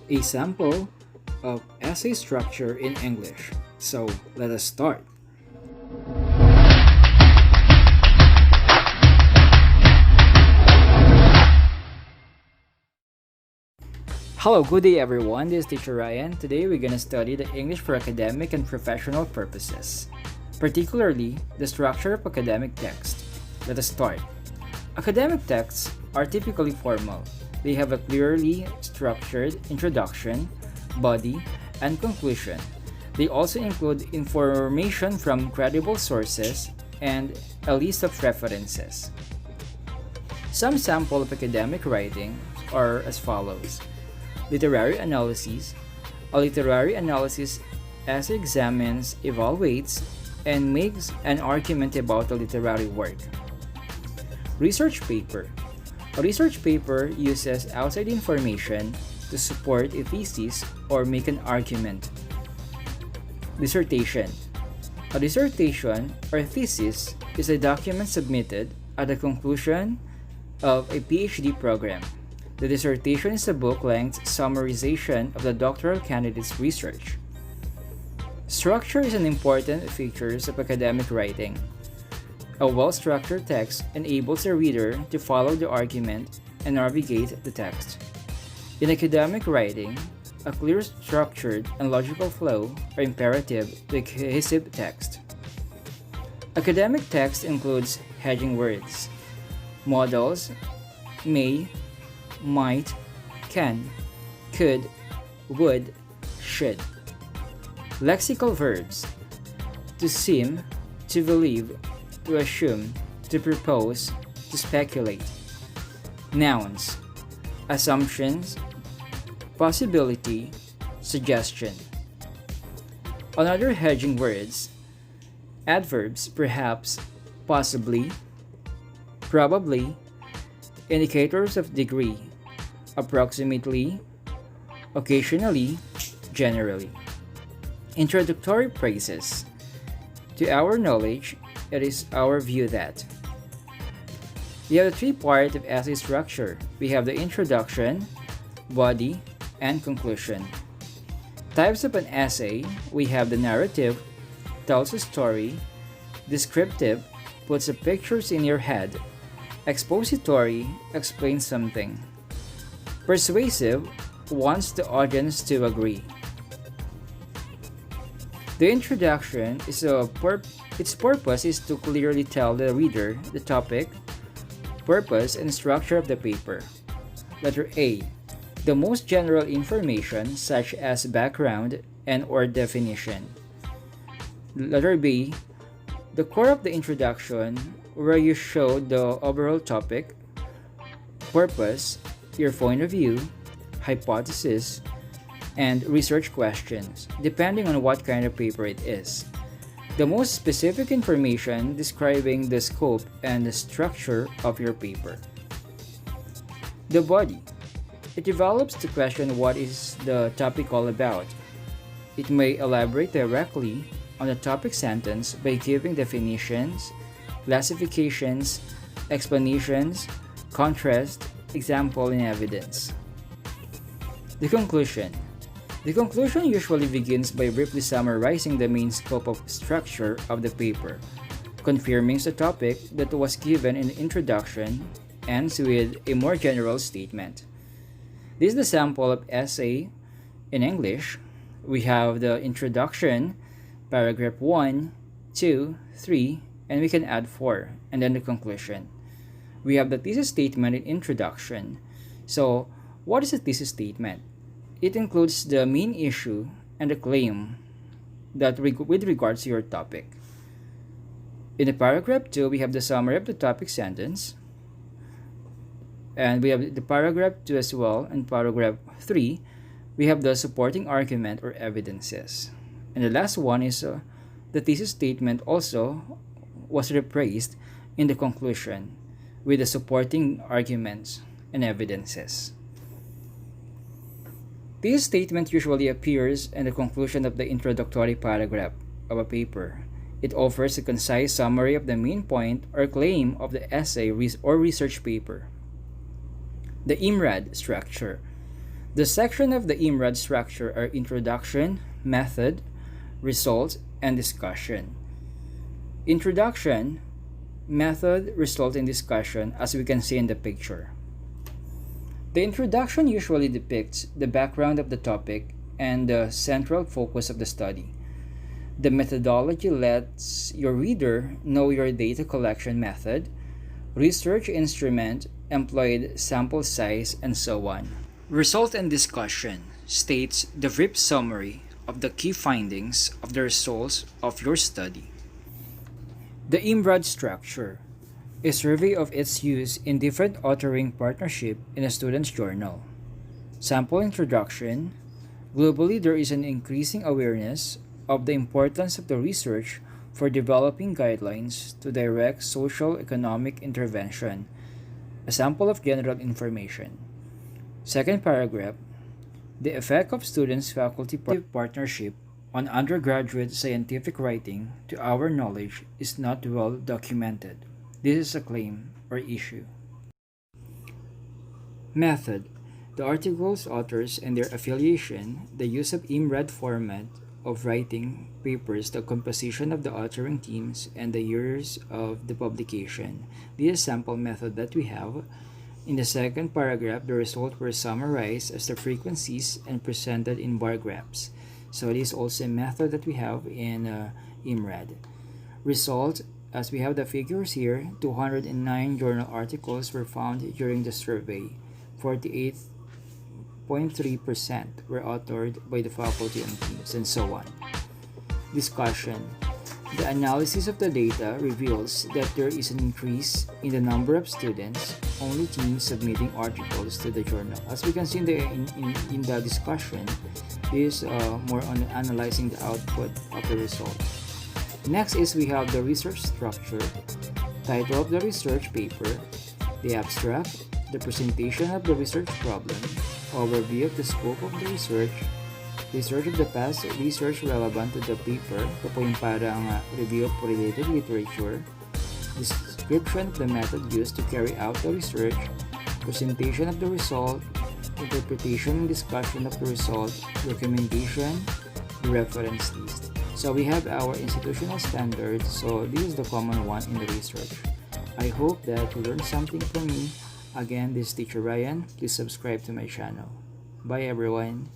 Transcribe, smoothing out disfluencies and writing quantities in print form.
a sample of essay structure in English. So let us start. Hello, good day everyone. This is Teacher Ryan. Today we're going to study the English for academic and professional purposes, particularly the structure of academic text. Let us start. Academic texts are typically formal. They have a clearly structured introduction, body, and conclusion. They also include information from credible sources and a list of references. Some sample of academic writing are as follows. Literary analysis. A literary analysis examines, evaluates, and makes an argument about a literary work. Research paper. A research paper uses outside information to support a thesis or make an argument. Dissertation. A dissertation or thesis is a document submitted at the conclusion of a Ph.D. program. The dissertation is a book-length summarization of the doctoral candidate's research. Structure is an important feature of academic writing. A well-structured text enables the reader to follow the argument and navigate the text. In academic writing, a clear, structured, and logical flow are imperative to a cohesive text. Academic text includes hedging words, modals, may, might, can, could, would, should. Lexical verbs: to seem, to believe, to assume, to propose, to speculate. Nouns: assumptions, possibility, suggestion. Another hedging words: adverbs, perhaps, possibly, probably, indicators of degree, approximately, occasionally, generally. Introductory phrases: to our knowledge, it is our view that. We have the three parts of essay structure. We have the introduction, body, and conclusion. Types of an essay: we have the narrative, tells a story; descriptive, puts the pictures in your head; expository, explains something; persuasive, wants the audience to agree. The introduction is its purpose is to clearly tell the reader the topic, purpose, and structure of the paper. Letter A. The most general information such as background and/or definition. Letter B. The core of the introduction, where you show the overall topic, purpose, your point of view, hypothesis, and research questions, depending on what kind of paper it is. The most specific information describing the scope and the structure of your paper. The body. It develops the question, what is the topic all about? It may elaborate directly on the topic sentence by giving definitions, classifications, explanations, contrast, example, and evidence. The conclusion. The conclusion usually begins by briefly summarizing the main scope of structure of the paper, confirming the topic that was given in the introduction, ends with a more general statement. This is the sample of essay in English. We have the introduction, paragraph 1, 2, 3, and we can add 4, and then the conclusion. We have the thesis statement in introduction. So, what is a thesis statement? It includes the main issue and the claim that with regards to your topic. In the paragraph 2, we have the summary of the topic sentence. And we have the paragraph 2 as well. And paragraph 3, we have the supporting argument or evidences. And the last one is the thesis statement also was replaced in the conclusion with the supporting arguments and evidences. This statement usually appears in the conclusion of the introductory paragraph of a paper. It offers a concise summary of the main point or claim of the essay or research paper. The IMRAD structure. The section of the IMRAD structure are introduction, method, results, and discussion. Introduction, method, result, and discussion, as we can see in the picture. The introduction usually depicts the background of the topic and the central focus of the study. The methodology lets your reader know your data collection method, research instrument, employed sample size, and so on. Result and discussion states the brief summary of the key findings of the results of your study. The IMRAD structure, a survey of its use in different authoring partnership in a student's journal. Sample introduction. Globally, there is an increasing awareness of the importance of the research for developing guidelines to direct social economic intervention. A sample of general information. Second paragraph, the effect of students-faculty partnership on undergraduate scientific writing to our knowledge is not well documented. This is a claim or issue. Method, the article's authors and their affiliation, the use of IMRAD format of writing papers, the composition of the authoring teams, and the years of the publication. This is sample method that we have. In the second paragraph, the results were summarized as the frequencies and presented in bar graphs. So this is also a method that we have in IMRAD. Result, as we have the figures here, 209 journal articles were found during the survey. 48.3% were authored by the faculty and teams, and so on. Discussion. The analysis of the data reveals that there is an increase in the number of students, only teams submitting articles to the journal. As we can see in the discussion, this is more on analyzing the output of the result. Next is we have the research structure, title of the research paper, the abstract, the presentation of the research problem, overview of the scope of the research of the past research relevant to the paper, ito po yung parang review of related literature, description of the method used to carry out the research, presentation of the result, interpretation and discussion of the result, recommendation, the reference list. So we have our institutional standards, so this is the common one in the research. I hope that you learned something from me. Again, this is Teacher Ryan. Please subscribe to my channel. Bye everyone.